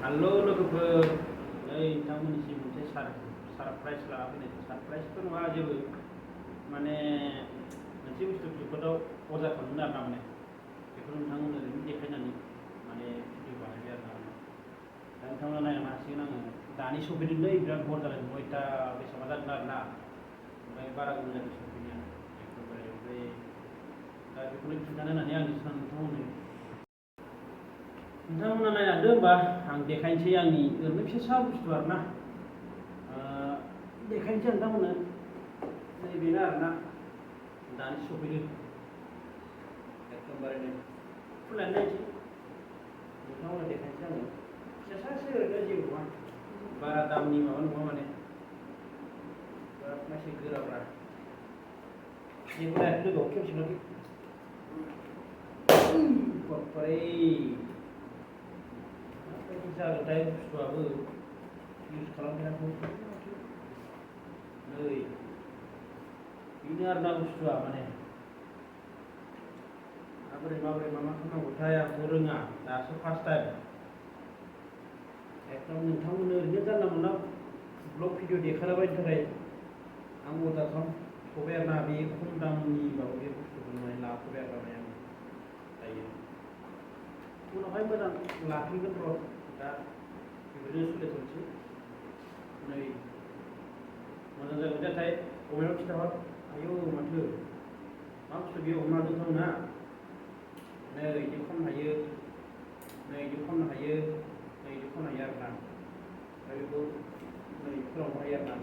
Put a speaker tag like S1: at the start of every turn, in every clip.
S1: Halo Lwgwfwr, nोंथांमोननिसिम मोनसे surprise लाना फैनाय सारप्राइजथ' नङा जेबो माने मोनसे बुस्थु खैफोदाव अजा खालामनो आरोना माने बेखौ नोंथांमोननो ओरैनो देखायनानै माने भिडिअ बानायबाय आरोना माने दा नोंथांमोना नायनो हासिगोन आङो दानि सफैदोंलै बिराद हर जादों 9टा बेसेबां जादों आरोना ओमफ्राय बारा गोबाव जादों सफैनाया एकदमबारे ओमफ्राय दा बेखौनो खिन्थानो होननानै आं नोंथांमोना नायलांदो होमबा आं देखायनोसै आंनि ओरैनो फिसा बुस्थु आरोना देखायनोसै नोंथांमोननो नैबेनो आरोना दानि सफैदों एकदमबारे नै खुलायनानै नायनोसै नोंथांमोननो देखायनोसै आङो फिसासो ओरैनो जेबो नङा बारा दामनि माबा नङा माने बिराद मानसि गोराब्रा जेबो लायाखै लोगोआव खेबसेबो बापरे जागोनथाय बुस्थुआबो इउज खालामफेराखै नै बेनो आरोना बुस्थुआ माने माबोरै मा खालामनांगौथाय आंथ' रोङा दासो फार्स्ट टाइम एकदम नोंथांमोननो ओरैनो जानला मोनला ब्लग भिडिअ देखायलाबायनो थाखाय आं अर्डार खालामथ'बाय आरोना बे खम दामनि माबा बे बुस्थुखौ माने लाथ'बाय आरोना आं दायो उनावहाय मोजां लाफिनगोन र' दा बेफोरजों सोलिथ'नोसै नै मोजां जागोन जाथाय अमायाव खिन्थाहर आयौ माथो मा बुस्थु बेयो हमना दोनथावना नै बिदि खननो हायो नै बिदि खननो हायो नै बिदि खननो हायो आरोना ओमफ्राय बेखौ नै फोरावनो हायो आरोना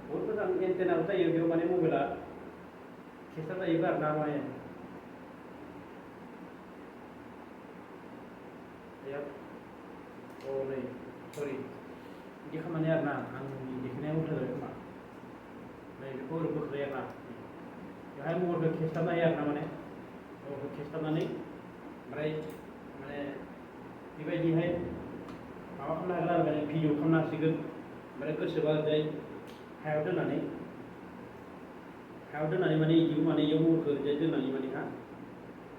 S1: बहुद मोजां एन्टेनाबो जायो बेयाव माने मबाइला केसेट जायोबो आरोना माने औ नै सरि बिदि खालामनानै आरोना आंनि देखायनाया उल्था जाबाय खोमा नै बेखौ ओरै बोखायो आरोना बेवहाय मबाइलखौ खेबथाबनो हायो आरोना माने मबाइलखौ खेबथाबनानै ओमफ्राय माने बेबायदिहाय माबा खालामनो हागोन आरो माने भिडिअ खालामनो हासिगोन ओमफ्राय गोसोबा ओरैजाय हायाव दोननानै माने बिदिबो माने इयाव मबाइलखौ ओरैजाय दोननानै माने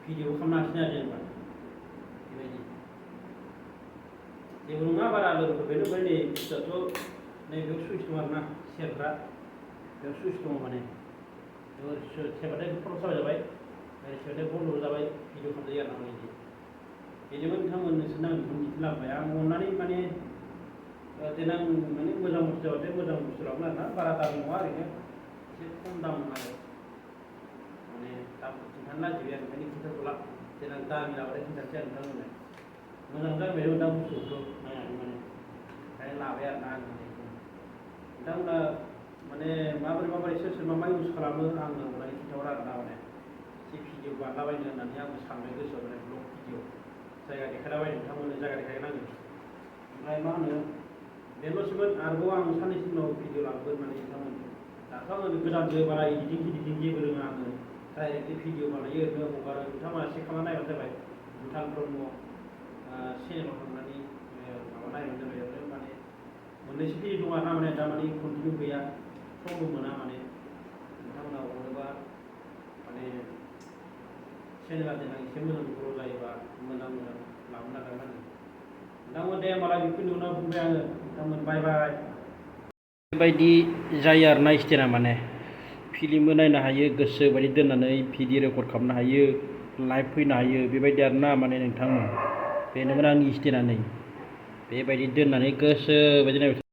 S1: भिडिअ खालामनो हासिगोन आरो जेनेबा बेबायदि जेबो नङा बारा लोगोफोर बेनो ओमफ्राय नै बुस्थुआथ' नैबेयाव सुइच दं आरोना सेरग्रा बेयाव सुइच दङ माने सेरबाथाय फट' सालायजाबाय ओरै सेरबाथाय बन्द' जाबाय भिडिअ खालामजायो आरोना माने बिदि बेनोबो नोंथांमोन नोंसोरनो आं बेखौ मिथिनो लाबोबाय आं अननानै माने देनां माने मोजां बुस्थु जाबाथाय मोजां बुस्थु लाबोगोन आरोना बारा दामि नङा ओरैनो एसे खम दाम आरो माने दामखौ खिन्थानो नागिरबाय आं ओंखायनो खिन्थाथ'ला देनां दामि लाबाथाय खिन्थानोसै आरो नोंथांमोननो मोजां जाबाय दा बुस्थुखौ नायनानै माने ओंखायनो लाबाय आरोना आं नोंथांमोना माने माबोरै सोर मा इउज खालामो आंनो अननानै खिन्थाहर आरोना माने एसे भिडिअ बानायलाबायनो होननानै आंबो सानबाय गोसोआव माने ब्लग भिडिअ जायगा देखायलाबायनो नोंथांमोननो जायगा देखायनांगोन ओमफ्राय मा होनो बेल'सैमोन आरोबाव आं साननैसो उनाव भिडिअ लाबोगोन माने नोंथांमोन दाथ' आङो गोदानसो बारा इडिटिं जेबो रोङा आङो डाइरेक्टलि भिडिअ बानायो ओरैनो हगारो नोंथांमोना चेक खालामना नायबानो जाबाय भुटान ब्रह्म चेनेलाव थांनानै माबा नायबानो जाबाय ओरैनो माने मोननैसो भिडिअ दं आरोना माने दामाने कन्टिनिउ गैया समबो मोना माने नोंथांमोना हरोबा माने चेनेला देनां एसे मोजां ग्र' जायोबा मोजां लाबोनो नाजागोन आङो नोंथांमोन दे होमबालाय बेफोरनि उनाव बुंबाय आङो नोंथांमोन बाय बाय बेबायदि जायो आरोना स्टेना माने फिल्मबो नायनो हायो गोसो बायदि दोननानै भिडिअ रेकर्ड खालामनो हायो लाइभ फैनो हायो बेबायदि आरोना माने नोंथांमोन बेनोमोन आंनि स्टेना नै बेबायदि दोननानै गोसो बायदि नायबाय